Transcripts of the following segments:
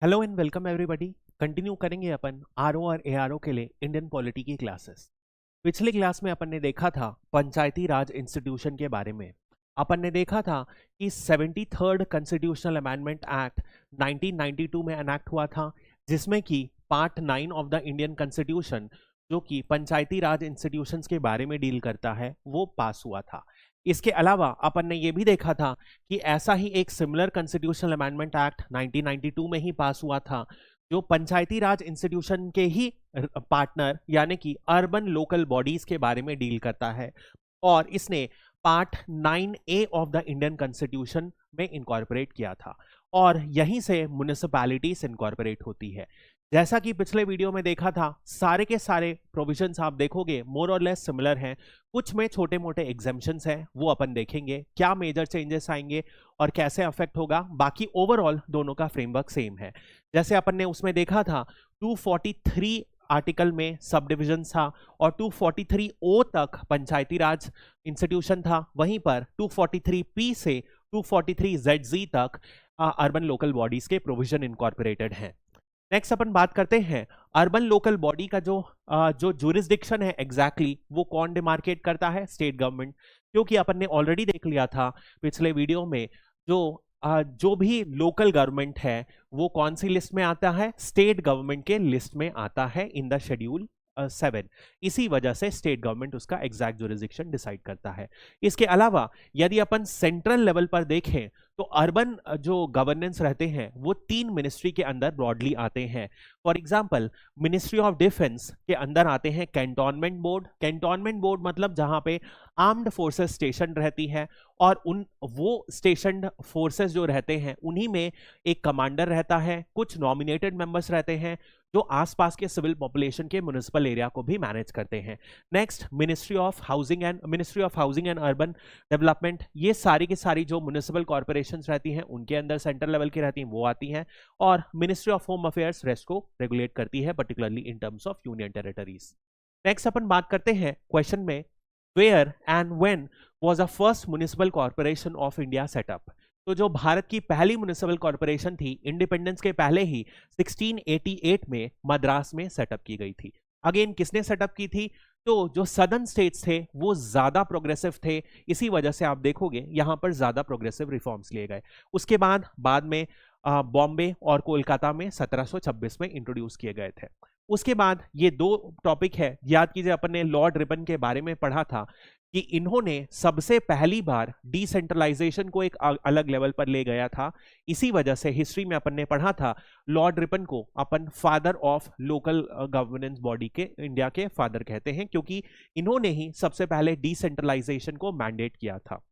Hello and welcome everybody. Continue करेंगे अपन RO और ARO के लिए इंडियन पॉलिटी की क्लासेस। पिछले क्लास में अपन ने देखा था पंचायती राज इंस्टीट्यूशन के बारे में। अपन ने देखा था कि 73rd कॉन्स्टिट्यूशनल अमेंडमेंट एक्ट 1992 में एनेक्ट हुआ था, जिसमें कि part 9 of the Indian constitution जो कि पंचायती राज इंस्टीट्यूशंस के बारे में डील करता है वो पास हुआ था। इसके अलावा अपन ने ये भी देखा था कि ऐसा ही एक सिमिलर कॉन्स्टिट्यूशनल अमेंडमेंट एक्ट 1992 में ही पास हुआ था, जो पंचायती राज इंस्टीट्यूशन के ही पार्टनर यानी कि अर्बन लोकल बॉडीज के बारे में डील करता है, और इसने part 9A of the Indian constitution में इनकॉर्पोरेट किया था, और यहीं से म्युनिसिपैलिटीज इनकॉर्पोरेट होती है। जैसा कि पिछले वीडियो में देखा था, सारे के सारे प्रोविजंस आप देखोगे मोर और लेस सिमिलर हैं। कुछ में छोटे मोटे एग्जेम्पशंस हैं, वो अपन देखेंगे क्या मेजर चेंजेस आएंगे और कैसे अफेक्ट होगा। बाकी ओवरऑल दोनों का फ्रेमवर्क सेम है। जैसे अपन ने उसमें देखा था 243 आर्टिकल में सब डिविजन था और 243O तक पंचायती राज इंस्टीट्यूशन था, वहीं पर 243P से 243ZZ तक अर्बन लोकल बॉडीज के प्रोविजन इनकॉर्पोरेटेड हैं। नेक्स्ट अपन बात करते हैं अर्बन लोकल बॉडी का जो जुरिस्डिक्शन है एग्जैक्टली वो कौन डिमार्केट करता है? State government. क्योंकि अपन ने ऑलरेडी देख लिया था पिछले वीडियो में, जो भी लोकल गवर्नमेंट है वो कौन सी लिस्ट में आता है? स्टेट गवर्नमेंट के लिस्ट में आता है इन द शेड्यूल 7। इसी वजह से स्टेट गवर्नमेंट उसका एग्जैक्ट जुरिस्डिक्शन डिसाइड करता है। इसके अलावा यदि अपन सेंट्रल लेवल पर देखें तो अर्बन जो गवर्नेंस रहते हैं वो 3 मिनिस्ट्री के अंदर ब्रॉडली आते हैं। For example ministry of defence के अंदर आते हैं कैंटोनमेंट बोर्ड। कैंटोनमेंट बोर्ड मतलब जहां पे आर्म्ड फोर्सेस स्टेशन रहती है, और वो स्टेशन फोर्सेस जो रहते हैं उन्हीं में एक कमांडर रहता है, कुछ नॉमिनेटेड मेंबर्स रहते हैं जो आसपास के सिविल पॉपुलेशन के म्युनिसिपल एरिया को भी मैनेज करते हैं। Next ministry of housing and urban development. ये सारी की सारी जो म्युनिसिपल कॉर्पोरेशंस रहती हैं उनके अंदर सेंट्रल लेवल की रहती हैं, वो आती हैं। और ministry of home affairs rest को रेगुलेट करती है, particularly in terms of union territories. Next अपन बात करते हैं क्वेश्चन में, where and when was the first municipal corporation of India set up? तो जो भारत की पहली म्युनिसिपल कॉर्पोरेशन थी इंडिपेंडेंस के पहले ही 1688 में मद्रास में सेटअप की गई थी। अगेन किसने सेटअप की थी? तो जो सदर्न स्टेट्स थे वो ज्यादा प्रोग्रेसिव थे, इसी वजह से आप देखोगे यहां पर ज्यादा प्रोग्रेसिव रिफॉर्म्स लिए गए। उसके बाद में बॉम्बे और कोलकाता में 1726 में इंट्रोड्यूस किए गए थे। उसके बाद ये 2 टॉपिक है, याद कीजिए अपन ने लॉर्ड रिपन के बारे में पढ़ा था कि इन्होंने सबसे पहली बार डिसेंट्रलाइजेशन को एक अलग लेवल पर ले गया था। इसी वजह से हिस्ट्री में अपन ने पढ़ा था लॉर्ड रिपन को अपन father of local governance body के इंडिया के फादर कहते हैं, क्योंकि इन्होंने ही सबसे पहले डिसेंट्रलाइजेशन को मैंडेट किया था।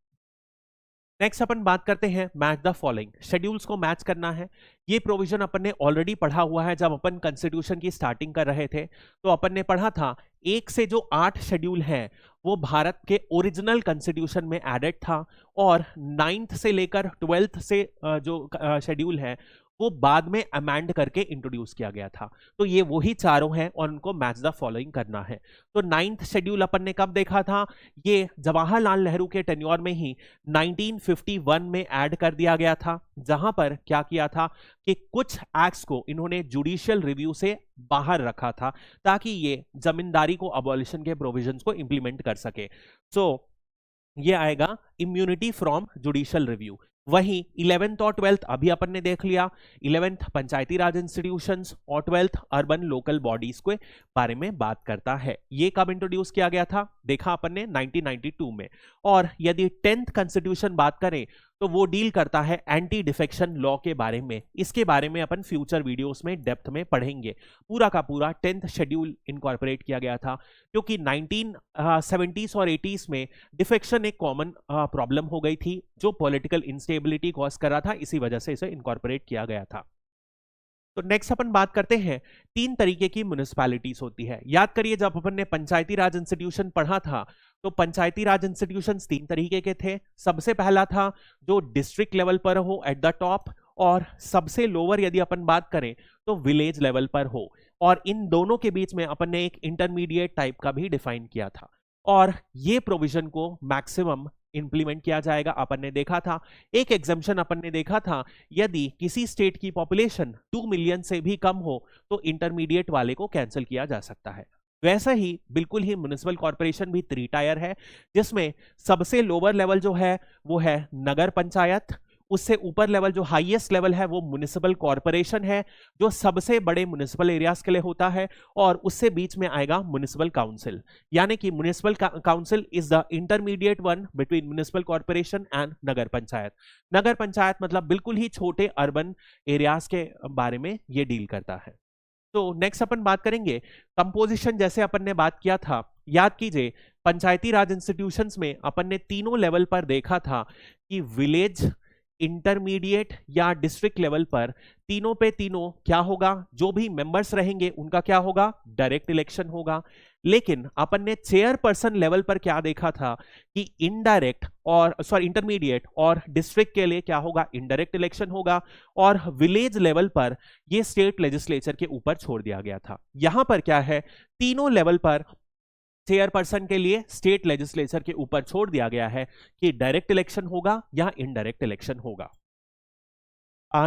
नेक्स्ट अपन बात करते हैं मैच द फॉलोइंग। शेड्यूल्स को मैच करना है। ये प्रोविजन अपन ने ऑलरेडी पढ़ा हुआ है जब अपन कॉन्स्टिट्यूशन की स्टार्टिंग कर रहे थे। तो अपन ने पढ़ा था 1 से जो 8 शेड्यूल है वो भारत के ओरिजिनल कॉन्स्टिट्यूशन में एडेड था, और 9th से लेकर 12th से जो शेड्यूल है वो बाद में अमेंड करके इंट्रोड्यूस किया गया था। तो ये वही चारों हैं और उनको मैच द फॉलोइंग करना है। तो 9th शेड्यूल अपन ने कब देखा था? ये जवाहरलाल नेहरू के टेन्योर में ही 1951 में ऐड कर दिया गया था, जहां पर क्या किया था कि कुछ एक्ट्स को इन्होंने जुडिशियल रिव्यू से बाहर रखा था ताकि ये जमींदारी को अबॉलिशन के प्रोविजंस को इंप्लीमेंट कर सके। सो ये आएगा इम्यूनिटी फ्रॉम जुडिशियल रिव्यू। वहीं 11th और 12th अभी अपन ने देख लिया। 11th पंचायती राज इंस्टीट्यूशंस और 12th अर्बन लोकल बॉडीज के बारे में बात करता है। ये कब इंट्रोड्यूस किया गया था? देखा अपन ने 1992 में। और यदि 10th कॉन्स्टिट्यूशन बात करें तो वो डील करता है एंटी डिफेक्शन लॉ के बारे में। इसके बारे में अपन फ्यूचर वीडियोस में डेप्थ में पढ़ेंगे। पूरा का पूरा 10th शेड्यूल इनकॉर्पोरेट किया गया था, क्योंकि 1970s और 80s में डिफेक्शन एक कॉमन प्रॉब्लम हो गई थी जो पॉलिटिकल इंस्टेबिलिटी कॉज कर रहा था, इसी वजह से इसे इनकॉर्पोरेट किया गया था। तो नेक्स्ट अपन बात करते हैं 3 तरीके की म्युनिसिपैलिटीज होती है। याद करिए जब अपन ने पंचायती राज इंस्टीट्यूशन पढ़ा था तो पंचायती राज इंस्टीट्यूशंस 3 तरीके के थे। सबसे पहला था जो डिस्ट्रिक्ट लेवल पर हो एट द टॉप, और सबसे लोअर यदि अपन बात करें तो विलेज लेवल पर हो, और इन दोनों के बीच में अपन ने एक इंटरमीडिएट टाइप का भी डिफाइन किया था। और ये प्रोविजन को मैक्सिमम इंप्लीमेंट किया जाएगा। अपन ने देखा था एक एग्जम्पशन अपन ने देखा था, यदि किसी स्टेट की पॉपुलेशन 2 मिलियन से भी कम हो तो इंटरमीडिएट वाले को कैंसिल किया जा सकता है। वैसा ही बिल्कुल ही म्युनिसिपल कॉर्पोरेशन भी 3 टायर है, जिसमें सबसे लोअर लेवल जो है वो है नगर पंचायत, उससे ऊपर लेवल जो हाईएस्ट लेवल है वो म्युनिसिपल कॉर्पोरेशन है जो सबसे बड़े म्युनिसिपल एरियाज के लिए होता है, और उससे बीच में आएगा म्युनिसिपल काउंसिल। यानी कि municipal council is the intermediate one between municipal corporation and nagar panchayat. Nagar panchayat मतलब बिल्कुल ही छोटे अर्बन एरियाज के बारे में ये डील करता है। तो नेक्स्ट अपन बात करेंगे कंपोजिशन। जैसे अपन ने बात किया था, याद कीजिए पंचायती राज इंस्टीट्यूशंस में अपन ने तीनों लेवल पर देखा था कि विलेज, इंटरमीडिएट या डिस्ट्रिक्ट लेवल पर तीनों पे तीनों क्या होगा, जो भी मेंबर्स रहेंगे उनका क्या होगा, डायरेक्ट इलेक्शन होगा। लेकिन अपन ने चेयरपर्सन लेवल पर क्या देखा था कि इनडायरेक्ट और इंटरमीडिएट और डिस्ट्रिक्ट के लिए क्या होगा, इनडायरेक्ट इलेक्शन होगा, और विलेज लेवल पर ये स्टेट लेजिस्लेचर के ऊपर छोड़ दिया गया था। यहां पर क्या है, तीनों लेवल पर चेयरपर्सन के लिए स्टेट लेजिस्लेचर के ऊपर छोड़ दिया गया है कि डायरेक्ट इलेक्शन होगा या इनडायरेक्ट इलेक्शन होगा।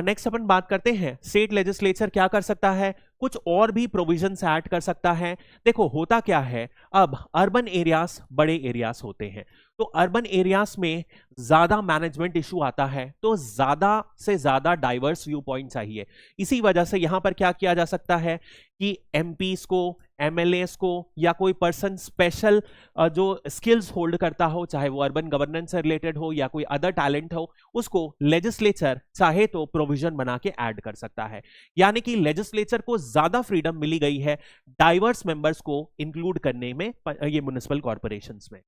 नेक्स्ट अपन बात करते हैं स्टेट लेजिस्लेचर क्या कर सकता है, कुछ और भी प्रोविजंस ऐड कर सकता है। देखो होता क्या है, अब अर्बन एरियाज बड़े एरियाज होते हैं, तो अर्बन एरियाज में ज्यादा मैनेजमेंट इशू आता है, तो ज्यादा से ज्यादा डाइवर्स व्यू पॉइंट चाहिए। इसी वजह से यहां पर क्या किया जा सकता है कि एमपीज को, एमएलएस को या कोई पर्सन स्पेशल जो स्किल्स होल्ड करता हो, चाहे वो अर्बन गवर्नेंस से रिलेटेड हो या कोई अदर टैलेंट हो, उसको लेजिस्लेचर चाहे तो प्रोविजन बना के ऐड कर सकता है। यानी कि लेजिस्लेचर को ज्यादा फ्रीडम मिली गई है डाइवर्स मेंबर्स को इंक्लूड करने में ये म्युनिसिपल कॉर्पोरेशंस में।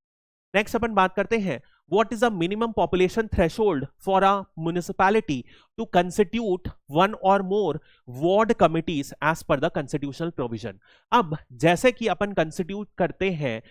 नेक्स्ट अपन बात करते हैं what is the minimum population threshold for a municipality to constitute one or more ward committees as per the constitutional provision. अब जैसे कि अपन कंस्टिट्यूट करते हैं,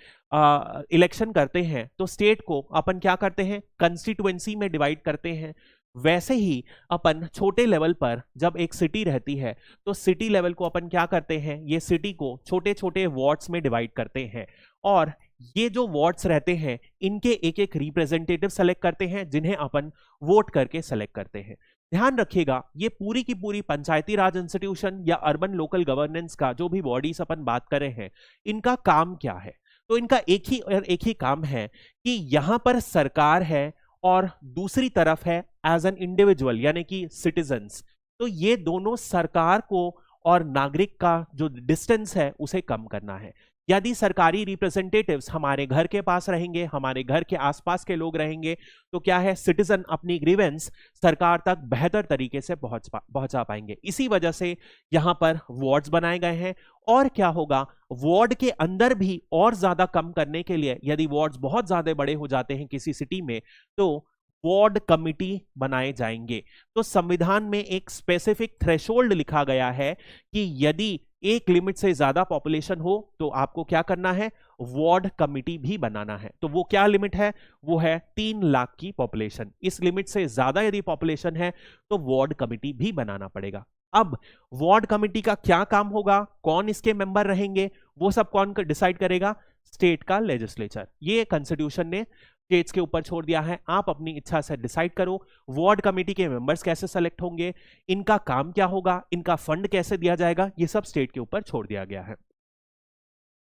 इलेक्शन करते हैं, तो स्टेट को अपन क्या करते हैं, कंस्टिट्यूएंसी में डिवाइड करते हैं। वैसे ही अपन छोटे लेवल पर जब एक सिटी रहती है तो सिटी लेवल को अपन क्या करते हैं, ये सिटी को छोटे छोटे वार्ड्स में डिवाइड करते हैं, और ये जो वार्ड्स रहते हैं इनके एक एक रिप्रेजेंटेटिव सेलेक्ट करते हैं जिन्हें अपन वोट करके सेलेक्ट करते हैं। ध्यान रखिएगा ये पूरी की पूरी पंचायती राज इंस्टीट्यूशन या अर्बन लोकल गवर्नेंस का जो भी बॉडीज अपन बात कर रहे हैं, इनका काम क्या है, तो इनका एक ही काम है कि यहां पर सरकार है और दूसरी तरफ है एज एन इंडिविजुअल यानी कि सिटीजन्स। तो ये दोनों सरकार को और नागरिक का जो डिस्टेंस है उसे कम करना है। यदि सरकारी रिप्रेजेंटेटिव्स हमारे घर के पास रहेंगे, हमारे घर के आसपास के लोग रहेंगे, तो क्या है, सिटीजन अपनी ग्रीवेंस सरकार तक बेहतर तरीके से पहुंचा पाएंगे। इसी वजह से यहां पर वार्ड्स बनाए गए हैं। और क्या होगा, वार्ड के अंदर भी और ज्यादा कम करने के लिए, यदि वार्ड्स बहुत ज्यादा बड़े हो जाते हैं किसी सिटी में, तो वार्ड कमिटी बनाए जाएंगे। तो संविधान में एक स्पेसिफिक थ्रेशोल्ड लिखा गया है कि यदि एक लिमिट से ज्यादा पॉपुलेशन हो तो आपको क्या करना है, वार्ड कमिटी भी बनाना है। तो वो क्या लिमिट है, वो है 3 लाख की पॉपुलेशन। इस लिमिट से ज्यादा यदि पॉपुलेशन है तो वार्ड कमिटी भी बनाना पड़ेगा। अब वार्ड कमिटी का क्या काम होगा, कौन इसके मेंबर रहेंगे, वो सब कौन डिसाइड करेगा, स्टेट का लेजिस्लेचर। ये कॉन्स्टिट्यूशन ने स्टेट्स के ऊपर छोड़ दिया है, आप अपनी इच्छा से डिसाइड करो वार्ड कमेटी के मेंबर्स कैसे सेलेक्ट होंगे, इनका काम क्या होगा, इनका फंड कैसे दिया जाएगा, ये सब स्टेट के ऊपर छोड़ दिया गया है।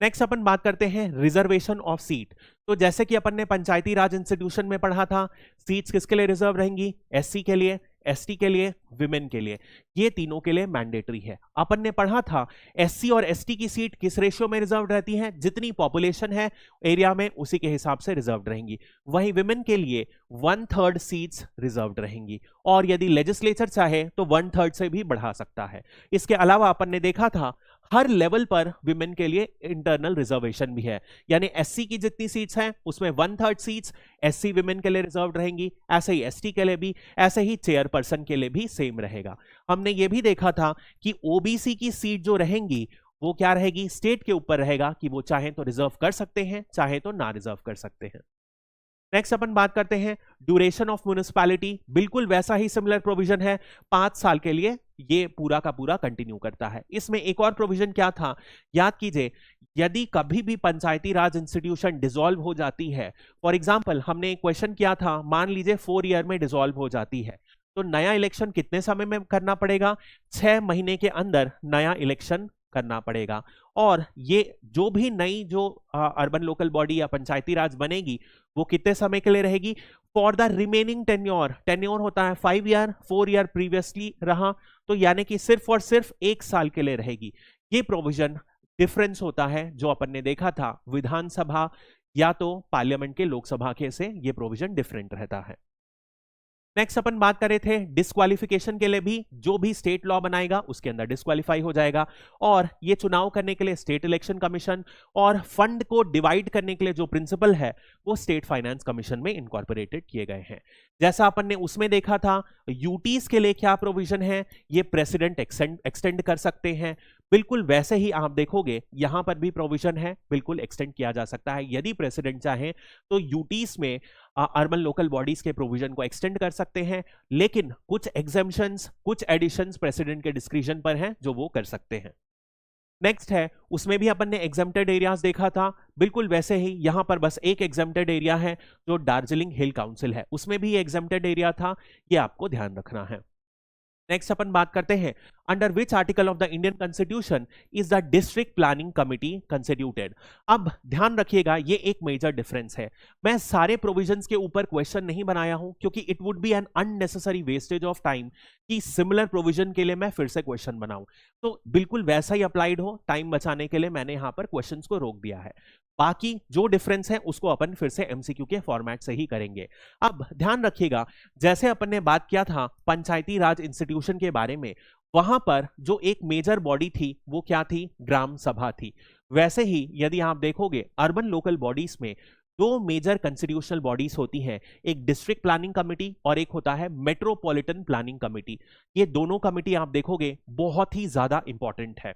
नेक्स्ट अपन बात करते हैं रिजर्वेशन ऑफ सीट। तो जैसे कि अपन ने पंचायती राज इंस्टीट्यूशन में पढ़ा था, सीट्स किसके लिए रिजर्व रहेंगी, एससी के लिए, एसटी के लिए, विमेन के लिए, ये तीनों के लिए मैंडेटरी है। अपन ने पढ़ा था एससी और एसटी की सीट किस रेशियो में रिजर्व रहती है, जितनी पॉपुलेशन है एरिया में उसी के हिसाब से रिजर्व रहेंगी। वहीं विमेन के लिए 1/3 सीट्स रिजर्व रहेंगी, और यदि लेजिस्लेचर चाहे तो 1/3 से भी बढ़ा सकता है। इसके अलावा अपन ने देखा था हर लेवल पर विमेन के लिए इंटरनल रिजर्वेशन भी है, यानी एससी की जितनी सीट्स हैं उसमें 1/3 सीट्स एससी विमेन के लिए रिजर्व रहेंगी, ऐसे ही एसटी के लिए भी, ऐसे ही चेयरपर्सन के लिए भी सेम रहेगा। हमने ये भी देखा था कि ओबीसी की सीट जो रहेंगी वो क्या रहेगी, स्टेट के ऊपर रहेगा कि वो चाहे तो रिजर्व कर सकते हैं, चाहे तो ना रिजर्व कर सकते हैं। नेक्स्ट अपन बात करते हैं ड्यूरेशन ऑफ म्युनिसिपैलिटी, बिल्कुल वैसा ही सिमिलर प्रोविजन है, 5 साल के लिए ये पूरा का पूरा कंटिन्यू करता है। इसमें एक और प्रोविजन क्या था, याद कीजिए, यदि कभी भी पंचायती राज इंस्टीट्यूशन डिसॉल्व हो जाती है, फॉर एग्जांपल हमने एक क्वेश्चन किया था, मान लीजिए 4 ईयर में डिसॉल्व हो जाती है, तो नया इलेक्शन कितने समय में करना पड़ेगा, 6 महीने के अंदर नया इलेक्शन करना पड़ेगा। और ये जो भी नई जो अर्बन लोकल बॉडी या पंचायती राज बनेगी वो कितने समय के लिए रहेगी, for the remaining tenure, tenure होता है 5 ईयर, 4 ईयर प्रीवियसली रहा, तो यानी कि सिर्फ और सिर्फ 1 साल के लिए रहेगी। ये प्रोविजन डिफरेंस होता है जो अपन ने देखा था विधानसभा या तो पार्लियामेंट के लोकसभा के से, ये प्रोविजन डिफरेंट रहता है। नेक्स्ट अपन बात कर रहे थे डिस्क्वालिफिकेशन के लिए भी, जो भी स्टेट लॉ बनाएगा उसके अंदर डिस्क्वालीफाई हो जाएगा। और ये चुनाव करने के लिए स्टेट इलेक्शन कमीशन, और फंड को डिवाइड करने के लिए जो प्रिंसिपल है वो स्टेट फाइनेंस कमीशन में इनकॉर्पोरेटेड किए गए हैं। जैसा अपन ने उसमें देखा था यूटीज के लिए क्या प्रोविजन है, ये प्रेसिडेंट एक्सटेंड कर सकते हैं, बिल्कुल वैसे ही आप देखोगे यहां पर भी प्रोविजन है, बिल्कुल एक्सटेंड किया जा सकता है। यदि प्रेसिडेंट चाहे तो यूटीज में अर्बन लोकल बॉडीज के प्रोविजन को एक्सटेंड कर सकते हैं, लेकिन कुछ एग्जेम्पशंस, कुछ एडिशंस प्रेसिडेंट के डिस्क्रिशन पर हैं जो वो कर सकते हैं। नेक्स्ट है, उसमें भी अपन ने एग्जेम्प्टेड एरियाज देखा था, बिल्कुल वैसे ही यहां पर बस एक एग्जेम्प्टेड एरिया है जो दार्जिलिंग हिल काउंसिल है, उसमें भी एग्जेम्प्टेड एरिया था, ये आपको ध्यान रखना है। नेक्स्ट अपन बात करते हैं under which article of the Indian constitution is the district planning committee constituted. अब ध्यान रखिएगा ये एक मेजर डिफरेंस है, मैं सारे प्रोविजंस के ऊपर क्वेश्चन नहीं बनाया हूं क्योंकि it would be an unnecessary wastage of time कि सिमिलर प्रोविजन के लिए मैं फिर से क्वेश्चन बनाऊं, तो बिल्कुल वैसा ही अप्लाइड हो, टाइम बचाने के लिए मैंने यहां पर क्वेश्चंस को रोक दिया है। बाकी जो डिफरेंस है उसको अपन फिर से एमसीक्यू के फॉर्मेट से ही करेंगे। अब ध्यान रखिएगा जैसे अपन ने बात किया था पंचायती राज इंस्टीट्यूशन के बारे में, वहां पर जो एक मेजर बॉडी थी वो क्या थी, ग्राम सभा थी। वैसे ही यदि आप देखोगे अर्बन लोकल बॉडीज में दो मेजर कॉन्स्टिट्यूशनल बॉडीज होती हैं, एक डिस्ट्रिक्ट प्लानिंग कमेटी और एक होता है मेट्रोपॉलिटन प्लानिंग कमेटी। ये दोनों कमेटी आप देखोगे बहुत ही ज्यादा इंपॉर्टेंट है।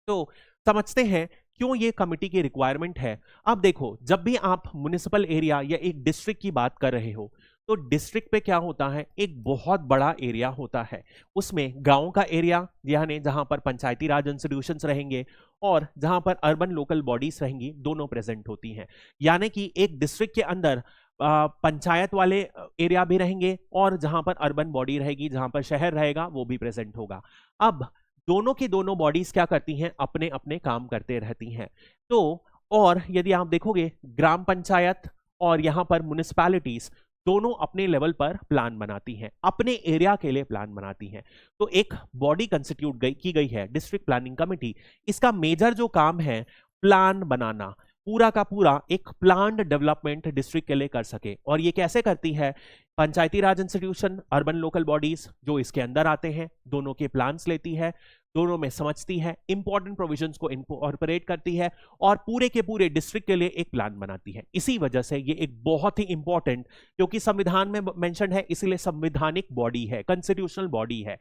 तो समझते हैं क्यों ये कमेटी की रिक्वायरमेंट है। अब देखो जब भी आप म्युनिसिपल एरिया या एक डिस्ट्रिक्ट की बात कर रहे हो तो डिस्ट्रिक्ट पे क्या होता है, एक बहुत बड़ा एरिया होता है, उसमें गांव का एरिया यानी जहां पर पंचायती राज इंस्टीट्यूशंस रहेंगे और जहां पर अर्बन लोकल बॉडीज रहेंगी, दोनों प्रेजेंट होती हैं। यानी कि एक डिस्ट्रिक्ट के अंदर पंचायत वाले एरिया भी रहेंगे और जहां पर अर्बन बॉडी रहेगी, जहां पर शहर रहेगा वो भी प्रेजेंट होगा। अब दोनों की दोनों बॉडीज क्या करती हैं, अपने अपने काम करते रहती हैं। तो और यदि आप देखोगे ग्राम पंचायत और यहां पर म्युनिसिपैलिटीज दोनों अपने लेवल पर प्लान बनाती हैं, अपने एरिया के लिए प्लान बनाती हैं। तो एक बॉडी कंस्टिट्यूट की गई है डिस्ट्रिक्ट प्लानिंग कमेटी, इसका मेजर जो काम है प्लान बनाना, पूरा का पूरा एक प्लान्ड डेवलपमेंट डिस्ट्रिक्ट के लिए कर सके। और ये कैसे करती है, पंचायती राज इंस्टीट्यूशन, अर्बन लोकल बॉडीज जो इसके अंदर आते हैं, दोनों के प्लान्स लेती है, दोनों में समझती है, इंपॉर्टेंट प्रोविजंस को इनकॉर्पोरेट करती है और पूरे के पूरे डिस्ट्रिक्ट के लिए एक प्लान बनाती है। इसी वजह से ये एक बहुत ही इंपॉर्टेंट, क्योंकि संविधान में मेंशन है इसीलिए संवैधानिक बॉडी है, कॉन्स्टिट्यूशनल बॉडी है,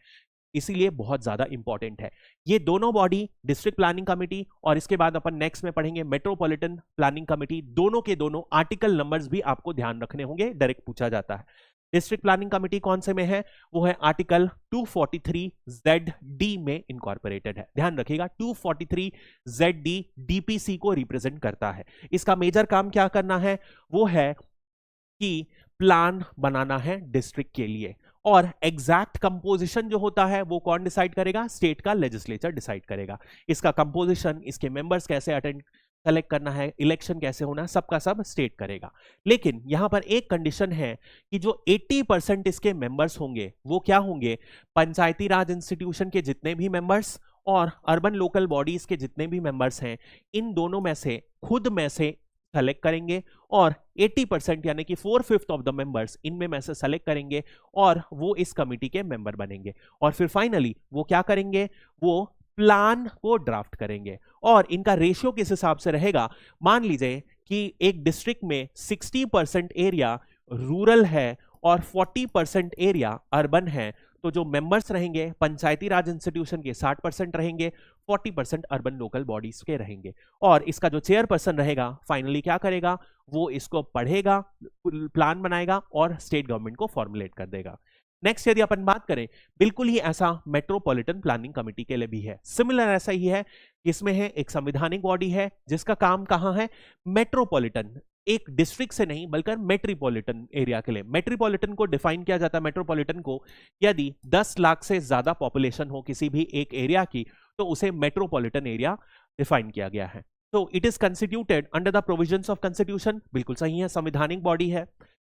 इसीलिए बहुत ज्यादा इंपॉर्टेंट है ये दोनों बॉडी, डिस्ट्रिक्ट प्लानिंग कमेटी और इसके बाद अपन नेक्स्ट में पढ़ेंगे मेट्रोपॉलिटन प्लानिंग कमेटी। दोनों के दोनों आर्टिकल नंबर्स भी आपको ध्यान रखने होंगे, डायरेक्ट पूछा जाता है। डिस्ट्रिक्ट प्लानिंग कमेटी कौन से में है, वो है आर्टिकल 243ZD में इनकॉर्पोरेटेड है। ध्यान रखिएगा 243ZD डीपीसी को रिप्रेजेंट करता है। इसका मेजर काम क्या करना है, वो है कि प्लान बनाना है डिस्ट्रिक्ट के लिए, और एग्जैक्ट कंपोजिशन जो होता है वो कौन डिसाइड करेगा, स्टेट का लेजिस्लेचर डिसाइड करेगा। इसका कंपोजिशन, इसके मेंबर्स कैसे अटेंड सेलेक्ट करना है, इलेक्शन कैसे होना है, सबका सब स्टेट करेगा। लेकिन यहां पर एक कंडीशन है कि जो 80% इसके मेंबर्स होंगे वो क्या होंगे, पंचायती राज इंस्टीट्यूशन के जितने भी मेंबर्स और अर्बन लोकल बॉडीज के जितने भी मेंबर्स हैं, इन दोनों में से खुद में से सेलेक्ट करेंगे और 80% यानी कि 4/5 ऑफ द मेंबर्स इनमें में से सेलेक्ट करेंगे और वो इस कमेटी के मेंबर बनेंगे। और फिर फाइनली वो क्या करेंगे, वो प्लान को ड्राफ्ट करेंगे। और इनका रेशियो किस हिसाब से रहेगा, मान लीजिए कि एक डिस्ट्रिक्ट में 60% एरिया रूरल है और 40% एरिया अर्बन है, तो जो मेंबर्स रहेंगे पंचायती राज इंस्टीट्यूशन के 60% रहेंगे, 40% अर्बन लोकल बॉडीज के रहेंगे। और इसका जो चेयरपर्सन रहेगा फाइनली क्या करेगा, वो इसको पढ़ेगा, प्लान बनाएगा और स्टेट गवर्नमेंट को फॉर्मुलेट कर देगा। नेक्स्ट यदि अपन बात करें, बिल्कुल ही ऐसा मेट्रोपॉलिटन प्लानिंग कमेटी के लिए भी है, सिमिलर ऐसा ही है। इसमें है एक संवैधानिक बॉडी है जिसका काम कहां है, मेट्रोपॉलिटन, एक डिस्ट्रिक्ट से नहीं बल्कि मेट्रोपॉलिटन एरिया के लिए। मेट्रोपॉलिटन को डिफाइन किया जाता है, मेट्रोपॉलिटन को यदि 10 लाख से ज्यादा पॉपुलेशन हो किसी भी एक एरिया की तो उसे मेट्रोपॉलिटन एरिया डिफाइन किया गया है। तो it is constituted under the provisions of constitution, बिल्कुल सही है, संवैधानिक बॉडी है।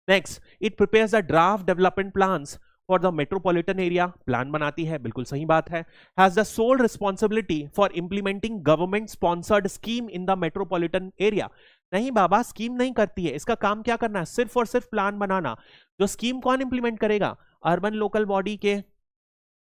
Next, it prepares the draft development plans for the metropolitan area, plan बनाती है, बिल्कुल सही बात है। Has the sole responsibility for implementing government sponsored scheme in the metropolitan area. नहीं बाबा, स्कीम नहीं करती है, इसका काम क्या करना है, सिर्फ और सिर्फ प्लान बनाना। जो स्कीम कौन इंप्लीमेंट करेगा, अर्बन लोकल बॉडी के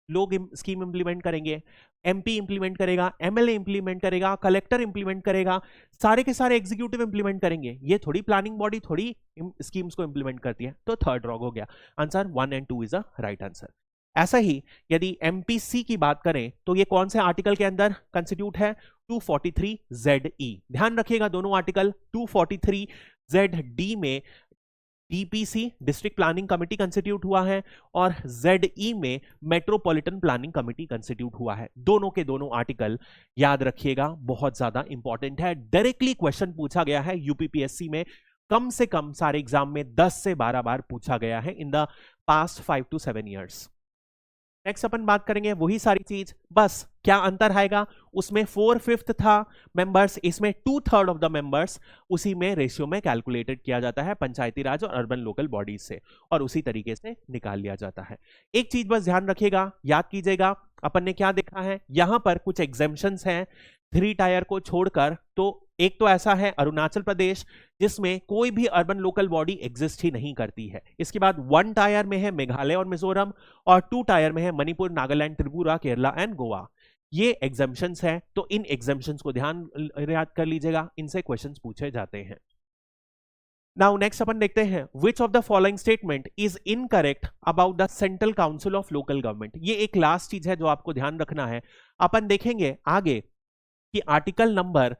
लोग स्कीम इंप्लीमेंट करेंगे, एमपी इंप्लीमेंट करेगा, एमएलए इंप्लीमेंट करेगा, कलेक्टर इंप्लीमेंट करेगा, सारे के सारे एग्जीक्यूटिव इंप्लीमेंट करेंगे। ये थोड़ी प्लानिंग बॉडी थोड़ी स्कीम्स को इंप्लीमेंट करती है। तो थर्ड रॉन्ग हो गया, आंसर 1 और 2 इज द राइट आंसर। ऐसा ही यदि एमपीसी की बात करें तो ये कौन से आर्टिकल के अंदर कंस्टिट्यूट है, 243ZE। ध्यान रखिएगा दोनों आर्टिकल, 243ZD में DPC district planning committee constitute हुआ है और ZE में मेट्रोपॉलिटन प्लानिंग कमेटी कंस्टिट्यूट हुआ है। दोनों के दोनों आर्टिकल याद रखिएगा, बहुत ज्यादा इंपॉर्टेंट है। डायरेक्टली क्वेश्चन पूछा गया है यूपीपीएससी में, कम से कम सारे एग्जाम में 10 से 12 बार पूछा गया है in the past 5 to 7 years। Next अपन बात करेंगे वही सारी चीज, बस क्या अंतर आएगा, उसमें 4/5 था मेंबर्स, इसमें 2/3 ऑफ द मेंबर्स उसी में रेशियो में कैलकुलेटेड किया जाता है पंचायती राज और अर्बन लोकल बॉडीज से, और उसी तरीके से निकाल लिया जाता है। एक चीज बस ध्यान रखिएगा, याद कीजिएगा, अपन ने क्या देखा है, यहां पर कुछ एग्जेम्पशंस हैं 3 टायर को छोड़कर। तो एक तो ऐसा है अरुणाचल प्रदेश जिसमें कोई भी अर्बन लोकल बॉडी एग्जिस्ट ही नहीं करती है। इसके बाद 1 टायर में है मेघालय और मिजोरम, और 2 टायर में है मणिपुर, नागालैंड, त्रिपुरा, केरला एंड गोवा। ये एग्जेम्पशंस हैं, तो इन एग्जेम्पशंस को ध्यान याद कर लीजिएगा, इनसे क्वेश्चंस पूछे जाते हैं। नाउ नेक्स्ट अपन देखते हैं, which of the following statement is incorrect about the central council of local government. ये एक लास्ट चीज है जो आपको ध्यान रखना है। अपन देखेंगे आगे कि आर्टिकल नंबर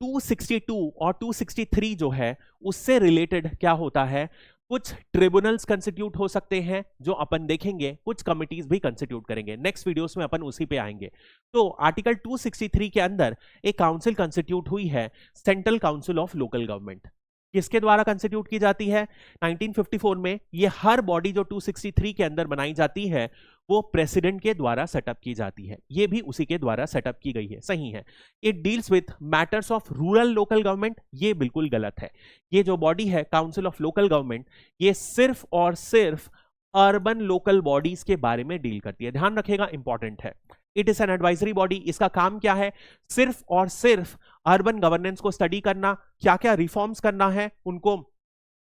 262 और 263 जो है उससे रिलेटेड क्या होता है, कुछ ट्रिब्यूनल्स कंस्टिट्यूट हो सकते हैं जो अपन देखेंगे, कुछ कमिटीज भी कंस्टिट्यूट करेंगे। नेक्स्ट वीडियोस में अपन उसी पे आएंगे। तो आर्टिकल 263 के अंदर एक काउंसिल कंस्टिट्यूट हुई है, central council of local government. किसके द्वारा कंस्टिट्यूट की जाती है, 1954 में। ये हर बॉडी जो 263 के अंदर बनाई जाती है वो प्रेसिडेंट के द्वारा सेटअप की जाती है, ये भी उसी के द्वारा सेटअप की गई है, सही है। It deals with matters of rural local government, ये बिल्कुल गलत है। ये जो बॉडी है काउंसिल ऑफ लोकल गवर्नमेंट, ये सिर्फ और सिर्फ अर्बन लोकल बॉडीज के बारे में डील करती है, ध्यान रखिएगा, इंपॉर्टेंट है। It is an advisory body, इसका काम क्या है, सिर्फ और सिर्फ अर्बन गवर्नेंस को स्टडी करना, क्या क्या रिफॉर्म्स करना है उनको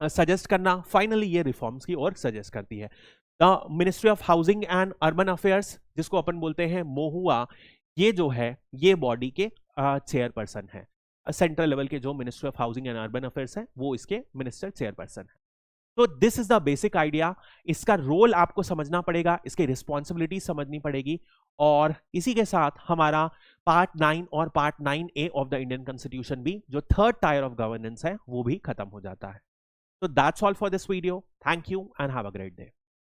सजेस्ट करना, फाइनली ये रिफॉर्म्स की ओर सजेस्ट करती है। The ministry of housing and urban affairs, जिसको अपन बोलते हैं मोहुआ, ये जो है ये बॉडी के चेयरपर्सन है। सेंट्रल लेवल के जो ministry of housing and urban affairs है वो इसके मिनिस्टर चेयरपर्सन है। तो this is the basic idea, इसका रोल आपको समझना पड़ेगा, इसकी रिस्पॉन्सिबिलिटी समझनी पड़ेगी, और इसी के साथ हमारा पार्ट 9 और part 9A of the Indian constitution भी, जो थर्ड टायर ऑफ गवर्नेंस है, वो भी खत्म हो जाता है। So that's all for this video. Thank you and have a great day.